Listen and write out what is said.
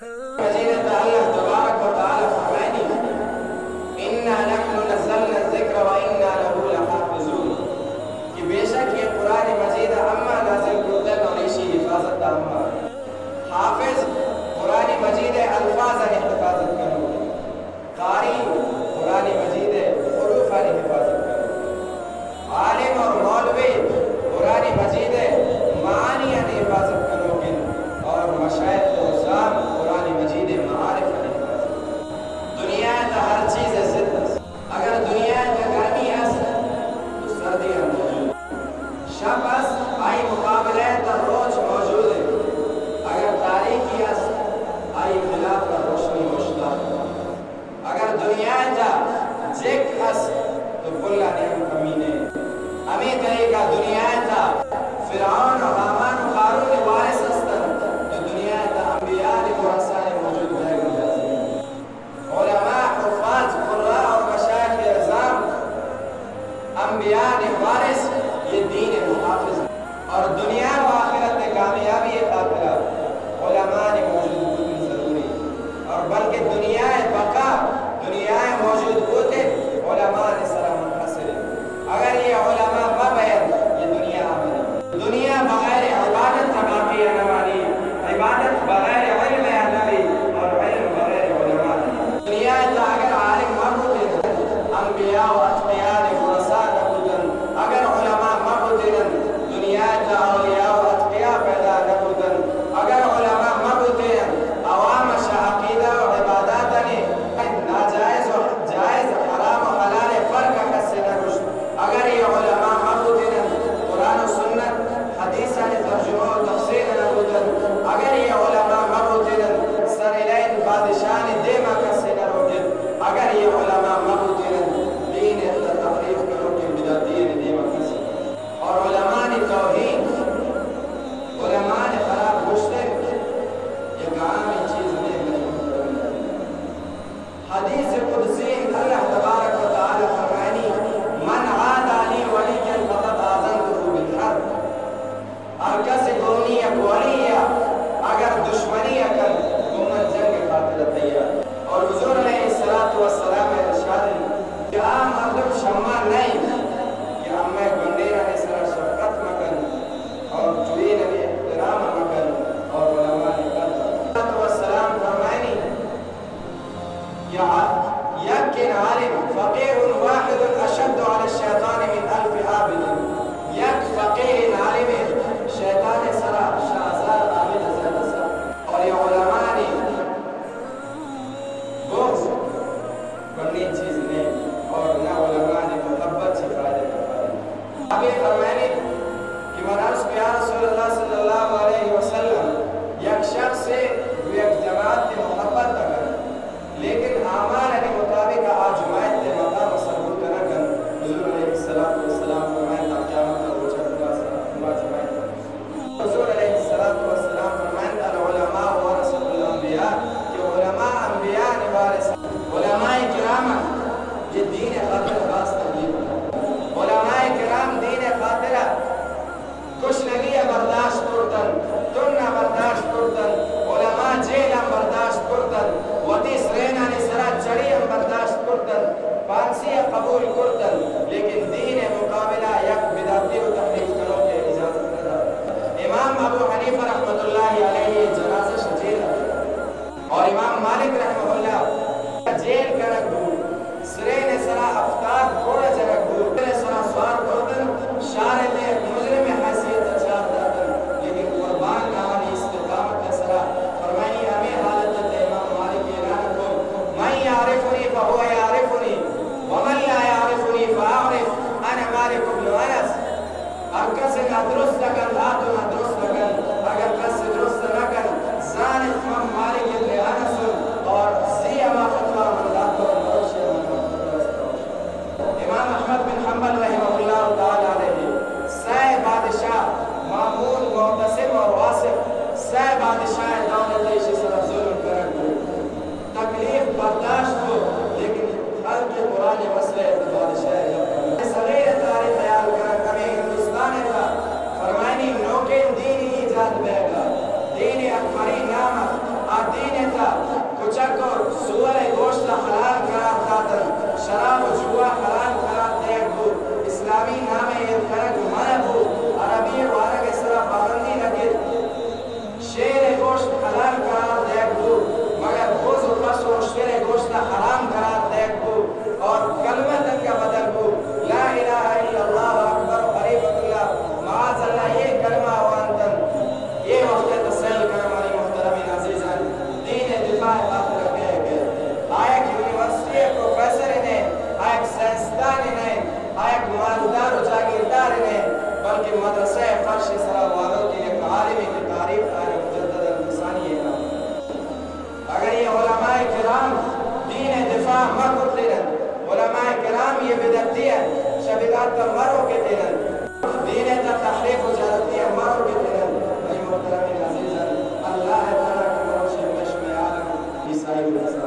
مجید اللہ تبارک و تعالی فرمائنی انا نحن نزلنا الذکر و انا له لحافظون کہ بے شک یہ قرآن مجید اما نازل کردن اور ایشی حفاظت اما حافظ قرآن مجید الفاظ حفاظت کرو قاری قرآن مجید حروف حفاظت کرو عالم اور مولوی قرآن مجید معانی حفاظت کرو گے اور مشاہد و حضام قرآن مجید معارف حفاظت دنیا تا ہر چیز زد اگر دنیا تا گرمی ہے تو سردی ہے موجود شب اس آئی مقابلہ تا روز موجود ہے اگر تاریخی ہے آئی خلاف کا روشنی مشتاق اگر دنیا تا جک اس تو بلا نعم کمینے ہمیں طریقہ دنیا تا فرعون و حامان و قارون وارث استن تو دنیا تا انبیاء ورثاء موجود ہے علماء حفاظ قراء اور مشایخ اعظام انبیاء وارث یہ دین محافظ اور دنیا و آخرت کامیابی خاطرہ علماء موجود ہوتی ضروری اور بلکہ دنیا بقا دنیا موجود ہوتے علماء سلام منحصر اگر یہ علماء بغیر یہ دنیا آمنی دنیا بغیر عبادت باقی نوانی عبادت بغیر علم نبی اور علم بغیر علماء دنیا تا اگر عالم موجود انبیاء و اتقیاء ورثاء نبودن اگر علماء موجودن دنیا تا اولیاء و اتقیاء پیدا نبودن اگر علماء موجودن عوام عقیدہ و عبادات ناجائز و جائز حرام و حلال فرق کسی نگوشت اگر یہ علماء موجودن قرآن و سنت حدیثاً ترجمہ و تفسیر نبودن اگر یہ علماء موجودن سر الین بادشان دیما کسی نروگن اگر یہ علماء موجودن دین تحریف کرو کہ بدا دین دیما کسی اور علماء توحید علماء خراب گوشتے یہ کام چیز نہیں حدیث قدسی اللہ تبارک و تعالی فرمانی من عاد علی ولیا فقد آذنته بالحرب ہر کس گونی ولیہ اگر دشمنی کر گمن جنگ خاطر تیار اور حضور علیہ السلام ارشاد کہ عام مردم شمع نہیں کہ ہمیں گنڈیرہ نے سر شفقت مکن اور جوین نے احترام مکن اور علماء نے قدر والسلام فرمانی یقین عالم فقیر واحد اشد علی الشیطان من الف عابد یک فقیر عالم شیطان سرا شہزار عابد زیادہ سرا اور یہ علماء نے بغض بڑی چیز نہیں اور نہ علماء نے محبت سے فائدے کروائی اب یہ فرمائنے کہ منعرض کیا رسول اللہ صلی اللہ علیہ وسلم یک شخص سے یک جماعت کی محبت اگر لیکن اعمال کے مطابق آج جماعت کے مقام ثبوت نہ کر حضور علیہ السلام فرمائے تا قیامت کا روز ہوا جماعت حضور علیہ السلام فرمائے العلماء ورثۃ الانبیاء کہ علماء انبیاء نے وارث علماء کرام یہ دین خاطر خاص تربیت علماء کرام دین خاطر کچھ نگی برداشت کرتن تن برداشت کرتن علماء جیل برداشت کرتن وتی سرینا نے سرا چڑی برداشت کرتن پانسی قبول کرتن لیکن دین مقابلہ یک بدعتی و تحریف کرو کے اجازت نہ دا امام ابو حنیفہ رحمۃ اللہ علیہ جنازہ شجیل اور امام مالک رحمہ اللہ جیل کرک دور سرین سرا افطار گھوڑا جرک دور سرا سوار کرتن شارع مجرم حیثیت اچھار داتن لیکن قربان نامانی استقامت سرا فرمائنی ہمیں حالت امام مالک اعلان کو من یعرفنی فہو یعرفنی ومن لا یعرفنی فاعرف انا مالک بن انس ہر کس نہ درست لگن ہاتھوں نہ درست لگن اگر کس درست لگن زانت من مالک بن انس علیہ وسلم